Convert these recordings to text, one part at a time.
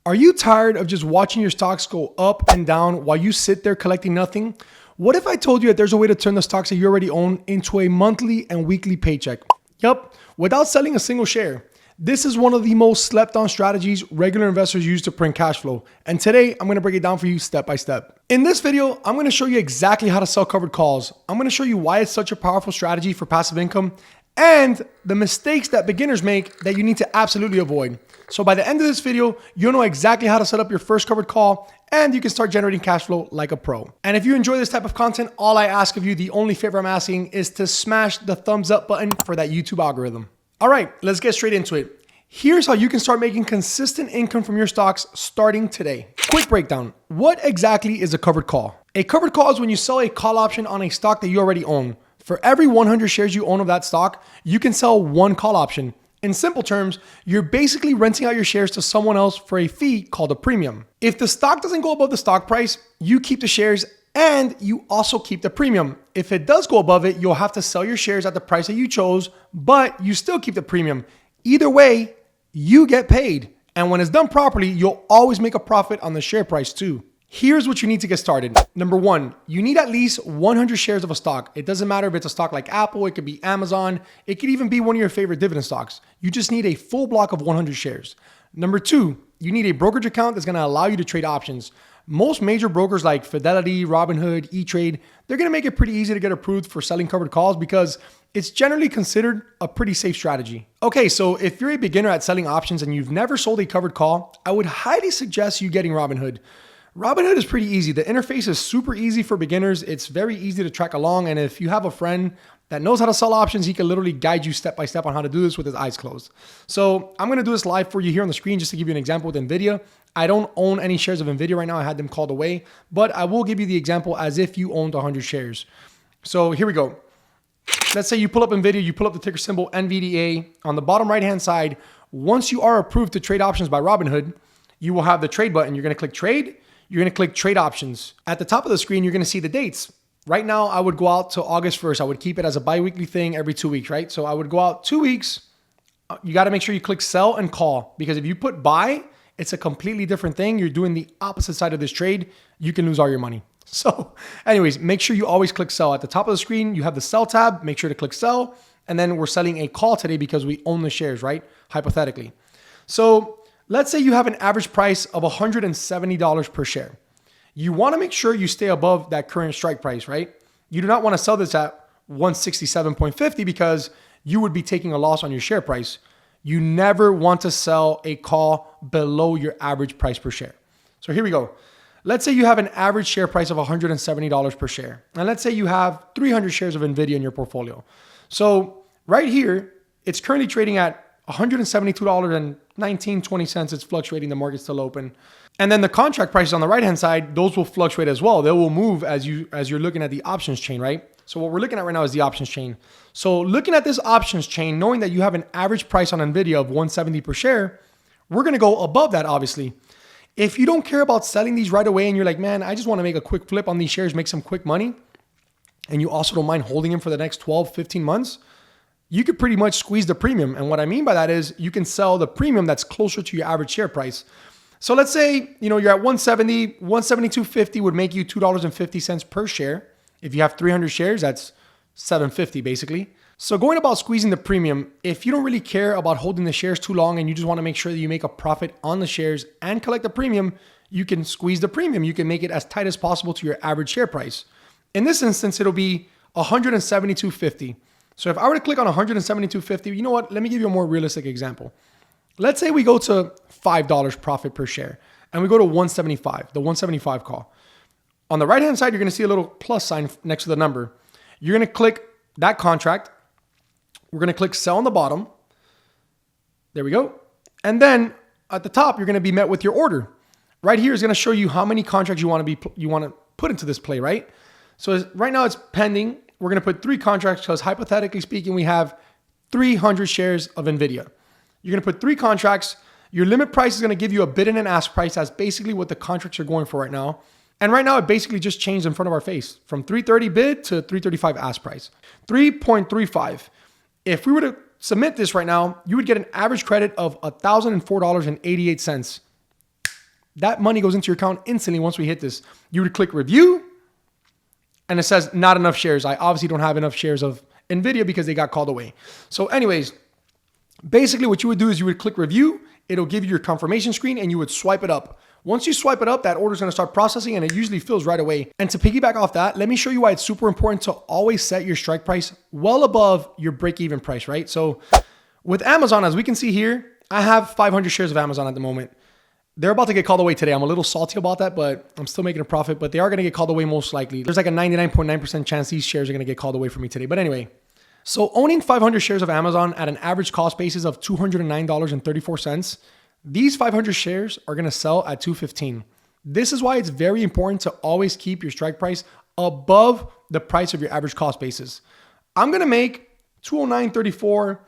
Are you tired of just watching your stocks go up and down while you sit there collecting nothing? What if I told you that there's a way to turn the stocks that you already own into a monthly and weekly paycheck? Yup, without selling a single share. This is one of the most slept on strategies regular investors use to print cash flow. And today I'm going to break it down for you step by step. In this video, I'm going to show you exactly how to sell covered calls. I'm going to show you why it's such a powerful strategy for passive income and the mistakes that beginners make that you need to absolutely avoid. So by the end of this video, you'll know exactly how to set up your first covered call and you can start generating cash flow like a pro. And if you enjoy this type of content, all I ask of you, the only favor I'm asking is to smash the thumbs up button for that YouTube algorithm. All right, let's get straight into it. Here's how you can start making consistent income from your stocks starting today. Quick breakdown. What exactly is a covered call? A covered call is when you sell a call option on a stock that you already own. For every 100 shares you own of that stock, you can sell one call option. In simple terms, you're basically renting out your shares to someone else for a fee called a premium. If the stock doesn't go above the stock price, you keep the shares and you also keep the premium. If it does go above it, you'll have to sell your shares at the price that you chose, but you still keep the premium. Either way, you get paid. And when it's done properly, you'll always make a profit on the share price too. Here's what you need to get started. Number one, you need at least 100 shares of a stock. It doesn't matter if it's a stock like Apple, it could be Amazon, it could even be one of your favorite dividend stocks. You just need a full block of 100 shares. Number two, you need a brokerage account that's gonna allow you to trade options. Most major brokers like Fidelity, Robinhood, E-Trade, they're gonna make it pretty easy to get approved for selling covered calls because it's generally considered a pretty safe strategy. Okay, so if you're a beginner at selling options and you've never sold a covered call, I would highly suggest you getting Robinhood. Robinhood is pretty easy. The interface is super easy for beginners. It's very easy to track along. And if you have a friend that knows how to sell options, he can literally guide you step by step on how to do this with his eyes closed. So I'm going to do this live for you here on the screen just to give you an example with NVIDIA. I don't own any shares of NVIDIA right now. I had them called away, but I will give you the example as if you owned 100 shares. So here we go. Let's say you pull up NVIDIA, you pull up the ticker symbol NVDA. On the bottom right-hand side, once you are approved to trade options by Robinhood, you will have the trade button. You're going to click trade. You're going to click trade options. At the top of the screen, you're going to see the dates. Right now, I would go out to August 1st. I would keep it as a bi-weekly thing every 2 weeks, right? So I would go out 2 weeks. You got to make sure you click sell and call because if you put buy, it's a completely different thing. You're doing the opposite side of this trade. You can lose all your money. So anyways, make sure you always click sell. At the top of the screen, you have the sell tab. Make sure to click sell. And then we're selling a call today because we own the shares, right? Hypothetically. So let's say you have an average price of $170 per share. You want to make sure you stay above that current strike price, right? You do not want to sell this at 167.50 because you would be taking a loss on your share price. You never want to sell a call below your average price per share. So here we go. Let's say you have an average share price of $170 per share. And let's say you have 300 shares of NVIDIA in your portfolio. So right here, it's currently trading at $172.19-20. It's fluctuating. The market's still open. And then the contract prices on the right-hand side, those will fluctuate as well. They will move as you're looking at the options chain, right? So what we're looking at right now is the options chain. So looking at this options chain, knowing that you have an average price on NVIDIA of $170 per share, we're going to go above that, obviously. If you don't care about selling these right away and you're like, man, I just want to make a quick flip on these shares, make some quick money, and you also don't mind holding them for the next 12, 15 months, you could pretty much squeeze the premium. And what I mean by that is you can sell the premium that's closer to your average share price. So let's say, you're at 170, 172.50 would make you $2.50 per share. If you have 300 shares, that's $7.50 basically. So going about squeezing the premium, if you don't really care about holding the shares too long and you just want to make sure that you make a profit on the shares and collect the premium, you can squeeze the premium. You can make it as tight as possible to your average share price. In this instance, it'll be $172.50. So if I were to click on $172.50, you know what? Let me give you a more realistic example. Let's say we go to $5 profit per share and we go to 175, the 175 call. On the right-hand side, you're going to see a little plus sign next to the number. You're going to click that contract. We're going to click sell on the bottom. There we go. And then at the top, you're going to be met with your order. Right here is going to show you how many contracts you want to put into this play, right? So right now it's pending. We're going to put 3 contracts because hypothetically speaking, we have 300 shares of NVIDIA. You're going to put 3 contracts. Your limit price is going to give you a bid and an ask price. That's basically what the contracts are going for right now. And right now, it basically just changed in front of our face from 330 bid to 335 ask price. 3.35. If we were to submit this right now, you would get an average credit of $1,004.88. that money goes into your account instantly once we hit this. You would click review, and it says not enough shares. I obviously don't have enough shares of NVIDIA because they got called away. So anyways, basically what you would do is you would click review. It'll give you your confirmation screen and you would swipe it up. Once you swipe it up, that order is going to start processing and it usually fills right away. And to piggyback off that, let me show you why it's super important to always set your strike price well above your break-even price, right? So with Amazon, as we can see here, I have 500 shares of Amazon at the moment. They're about to get called away today. I'm a little salty about that, but I'm still making a profit, but they are going to get called away most likely. There's like a 99.9% chance these shares are going to get called away from me today. But anyway, so owning 500 shares of Amazon at an average cost basis of $209.34, these 500 shares are going to sell at $215. This is why it's very important to always keep your strike price above the price of your average cost basis. I'm going to make $209.34.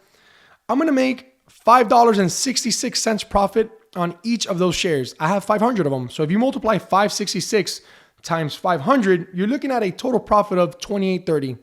I'm going to make $5.66 profit on each of those shares. I have 500 of them. So if you multiply 566 times 500, you're looking at a total profit of $28.30.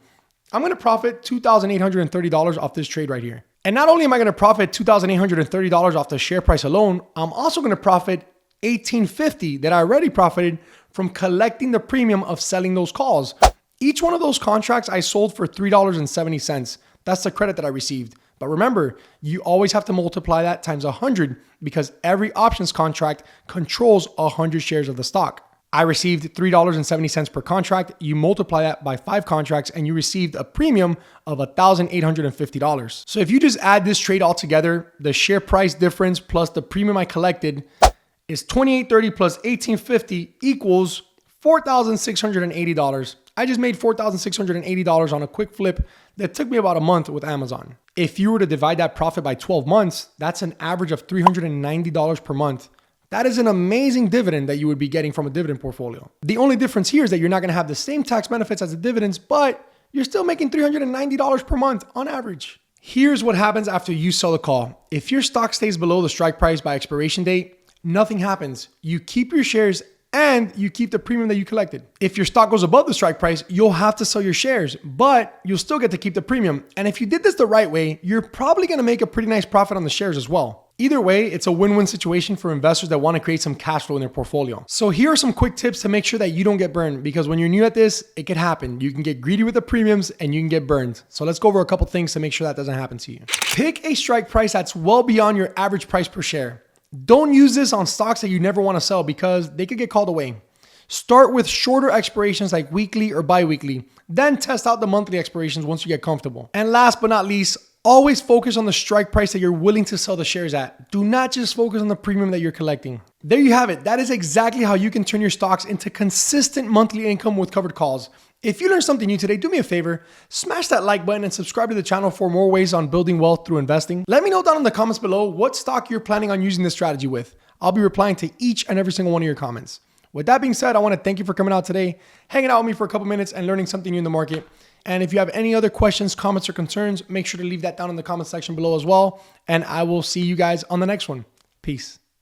I'm going to profit $2,830 off this trade right here. And not only am I going to profit $2,830 off the share price alone, I'm also going to profit $18.50 that I already profited from collecting the premium of selling those calls. Each one of those contracts I sold for $3.70. That's the credit that I received. But remember, you always have to multiply that times 100 because every options contract controls 100 shares of the stock. I received $3.70 per contract. You multiply that by 5 contracts and you received a premium of $1,850. So if you just add this trade all together, the share price difference plus the premium I collected is $28.30 plus $18.50 equals $4,680. I just made $4,680 on a quick flip that took me about a month with Amazon. If you were to divide that profit by 12 months, that's an average of $390 per month. That is an amazing dividend that you would be getting from a dividend portfolio. The only difference here is that you're not going to have the same tax benefits as the dividends, but you're still making $390 per month on average. Here's what happens after you sell the call. If your stock stays below the strike price by expiration date, nothing happens. You keep your shares and you keep the premium that you collected. If your stock goes above the strike price, you'll have to sell your shares, but you'll still get to keep the premium. And if you did this the right way, you're probably going to make a pretty nice profit on the shares as well. Either way, it's a win-win situation for investors that want to create some cash flow in their portfolio. So here are some quick tips to make sure that you don't get burned, because when you're new at this, it could happen. You can get greedy with the premiums and you can get burned. So let's go over a couple things to make sure that doesn't happen to you. Pick a strike price that's well beyond your average price per share. Don't use this on stocks that you never want to sell because they could get called away. Start with shorter expirations like weekly or bi-weekly, then test out the monthly expirations once you get comfortable. And last but not least, always focus on the strike price that you're willing to sell the shares at. Do not just focus on the premium that you're collecting. There you have it. That is exactly how you can turn your stocks into consistent monthly income with covered calls. If you learned something new today, do me a favor, smash that like button and subscribe to the channel for more ways on building wealth through investing. Let me know down in the comments below what stock you're planning on using this strategy with. I'll be replying to each and every single one of your comments. With that being said, I want to thank you for coming out today, hanging out with me for a couple minutes and learning something new in the market. And if you have any other questions, comments, or concerns, make sure to leave that down in the comment section below as well. And I will see you guys on the next one. Peace.